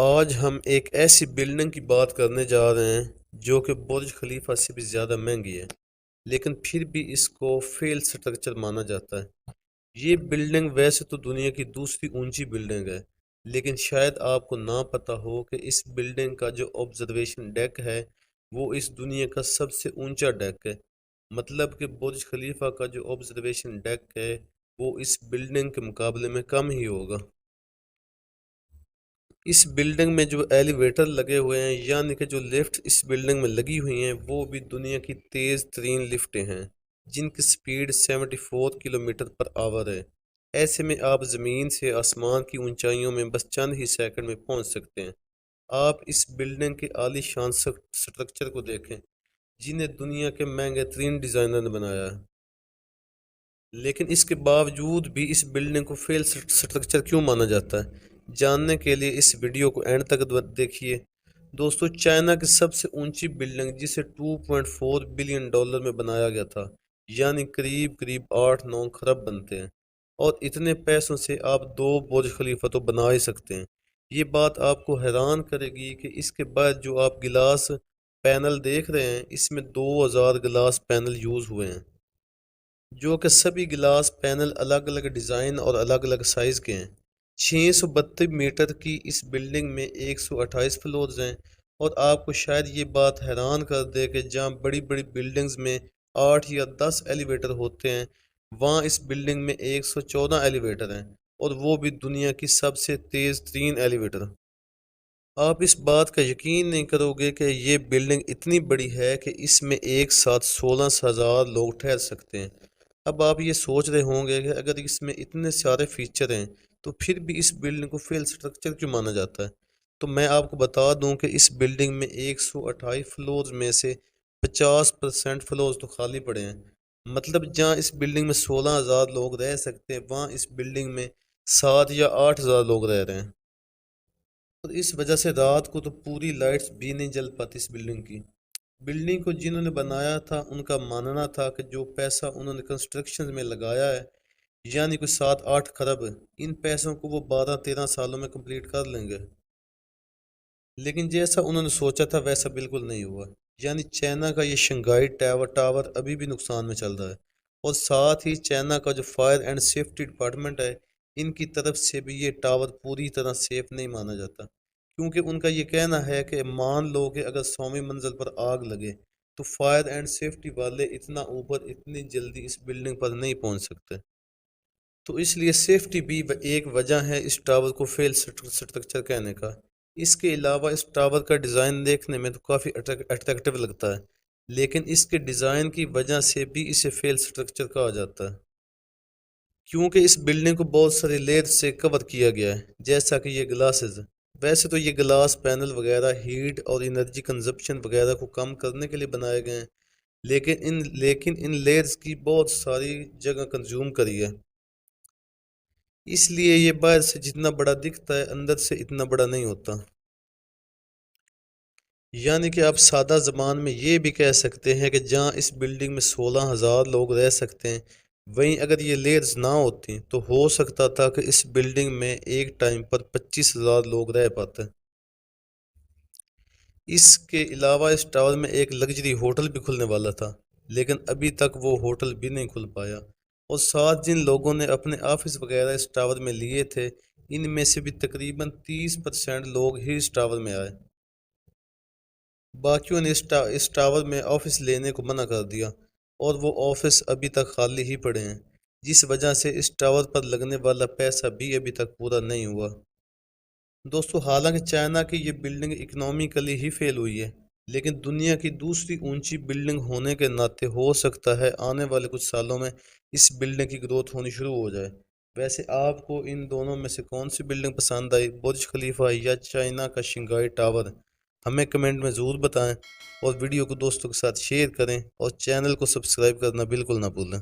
آج ہم ایک ایسی بلڈنگ کی بات کرنے جا رہے ہیں جو کہ برج خلیفہ سے بھی زیادہ مہنگی ہے، لیکن پھر بھی اس کو فیل سٹرکچر مانا جاتا ہے۔ یہ بلڈنگ ویسے تو دنیا کی دوسری اونچی بلڈنگ ہے، لیکن شاید آپ کو نہ پتہ ہو کہ اس بلڈنگ کا جو آبزرویشن ڈیک ہے وہ اس دنیا کا سب سے اونچا ڈیک ہے۔ مطلب کہ برج خلیفہ کا جو آبزرویشن ڈیک ہے وہ اس بلڈنگ کے مقابلے میں کم ہی ہوگا۔ اس بلڈنگ میں جو ایلیویٹر لگے ہوئے ہیں، یعنی کہ جو لفٹ اس بلڈنگ میں لگی ہوئی ہیں، وہ بھی دنیا کی تیز ترین لفٹیں ہیں جن کی سپیڈ 74 کلومیٹر پر آور ہے۔ ایسے میں آپ زمین سے آسمان کی اونچائیوں میں بس چند ہی سیکنڈ میں پہنچ سکتے ہیں۔ آپ اس بلڈنگ کے عالی شان سٹرکچر کو دیکھیں جنہیں دنیا کے مہنگے ترین ڈیزائنر نے بنایا ہے، لیکن اس کے باوجود بھی اس بلڈنگ کو فیل سٹرکچر کیوں مانا جاتا ہے؟ جاننے کے لیے اس ویڈیو کو اینڈ تک دیکھیے۔ دوستو، چائنا کی سب سے اونچی بلڈنگ جسے 2.4 بلین ڈالر میں بنایا گیا تھا، یعنی قریب 8-9 خرب بنتے ہیں، اور اتنے پیسوں سے آپ 2 برج خلیفہ تو بنا ہی سکتے ہیں۔ یہ بات آپ کو حیران کرے گی کہ اس کے بعد جو آپ گلاس پینل دیکھ رہے ہیں، اس میں 2000 گلاس پینل یوز ہوئے ہیں، جو کہ سبھی گلاس پینل الگ الگ ڈیزائن اور الگ الگ سائز کے ہیں۔ 632 میٹر کی اس بلڈنگ میں 128 فلورز ہیں، اور آپ کو شاید یہ بات حیران کر دے کہ جہاں بڑی بڑی بلڈنگز میں 8 یا 10 ایلیویٹر ہوتے ہیں، وہاں اس بلڈنگ میں 114 ایلیویٹر ہیں، اور وہ بھی دنیا کی سب سے تیز ترین ایلیویٹر۔ آپ اس بات کا یقین نہیں کرو گے کہ یہ بلڈنگ اتنی بڑی ہے کہ اس میں ایک ساتھ 16,000 لوگ ٹھہر سکتے ہیں۔ اب آپ یہ سوچ رہے ہوں گے کہ اگر اس میں اتنے سارے فیچر ہیں تو پھر بھی اس بلڈنگ کو فیل سٹرکچر کیوں مانا جاتا ہے؟ تو میں آپ کو بتا دوں کہ اس بلڈنگ میں 128 فلورز میں سے 50% فلورز تو خالی پڑے ہیں۔ مطلب جہاں اس بلڈنگ میں 16,000 لوگ رہ سکتے ہیں، وہاں اس بلڈنگ میں 7 یا 8,000 لوگ رہ رہے ہیں، اور اس وجہ سے رات کو تو پوری لائٹس بھی نہیں جل پاتی اس بلڈنگ کی۔ بلڈنگ کو جنہوں نے بنایا تھا ان کا ماننا تھا کہ جو پیسہ انہوں نے کنسٹرکشن میں لگایا ہے، یعنی کوئی 7-8 خرب، ان پیسوں کو وہ 12-13 سالوں میں کمپلیٹ کر لیں گے۔ لیکن جیسا انہوں نے سوچا تھا ویسا بالکل نہیں ہوا، یعنی چائنا کا یہ شنگھائی ٹاور ابھی بھی نقصان میں چل رہا ہے، اور ساتھ ہی چائنا کا جو فائر اینڈ سیفٹی ڈپارٹمنٹ ہے، ان کی طرف سے بھی یہ ٹاور پوری طرح سیف نہیں مانا جاتا، کیونکہ ان کا یہ کہنا ہے کہ مان لو کہ اگر 100ویں منزل پر آگ لگے تو فائر اینڈ سیفٹی والے اتنا اوپر اتنی جلدی اس بلڈنگ پر نہیں پہنچ سکتے۔ تو اس لیے سیفٹی بھی ایک وجہ ہے اس ٹاور کو فیل سٹرکچر کہنے کا۔ اس کے علاوہ اس ٹاور کا ڈیزائن دیکھنے میں تو کافی اٹریکٹیو لگتا ہے، لیکن اس کے ڈیزائن کی وجہ سے بھی اسے فیل سٹرکچر کہا جاتا ہے، کیونکہ اس بلڈنگ کو بہت سارے لیئر سے کور کیا گیا ہے، جیسا کہ یہ گلاسز۔ ویسے تو یہ گلاس پینل وغیرہ ہیٹ اور انرجی کنزپشن وغیرہ کو کم کرنے کے لیے بنائے گئے ہیں، لیکن ان لیئرز کی بہت ساری جگہ کنزیوم کری ہے، اس لیے یہ باہر سے جتنا بڑا دکھتا ہے اندر سے اتنا بڑا نہیں ہوتا۔ یعنی کہ آپ سادہ زبان میں یہ بھی کہہ سکتے ہیں کہ جہاں اس بلڈنگ میں 16,000 لوگ رہ سکتے ہیں، وہیں اگر یہ لیئرز نہ ہوتی تو ہو سکتا تھا کہ اس بلڈنگ میں ایک ٹائم پر 25,000 لوگ رہ پاتے۔ اس کے علاوہ اس ٹاور میں ایک لگژری ہوٹل بھی کھلنے والا تھا، لیکن ابھی تک وہ ہوٹل بھی نہیں کھل پایا، اور ساتھ جن لوگوں نے اپنے آفس وغیرہ اس ٹاور میں لیے تھے، ان میں سے بھی تقریباً 30% لوگ ہی اس ٹاور میں آئے۔ باقیوں نے اس ٹاور میں آفس لینے کو منع کر دیا، اور وہ آفس ابھی تک خالی ہی پڑے ہیں، جس وجہ سے اس ٹاور پر لگنے والا پیسہ بھی ابھی تک پورا نہیں ہوا۔ دوستو، حالانکہ چائنا کی یہ بلڈنگ اکنامیکلی ہی فیل ہوئی ہے، لیکن دنیا کی دوسری اونچی بلڈنگ ہونے کے ناطے ہو سکتا ہے آنے والے کچھ سالوں میں اس بلڈنگ کی گروتھ ہونی شروع ہو جائے۔ ویسے آپ کو ان دونوں میں سے کون سی بلڈنگ پسند آئی، برج خلیفہ یا چائنا کا شنگھائی ٹاور؟ ہمیں کمنٹ میں ضرور بتائیں، اور ویڈیو کو دوستوں کے ساتھ شیئر کریں، اور چینل کو سبسکرائب کرنا بالکل نہ بھولیں۔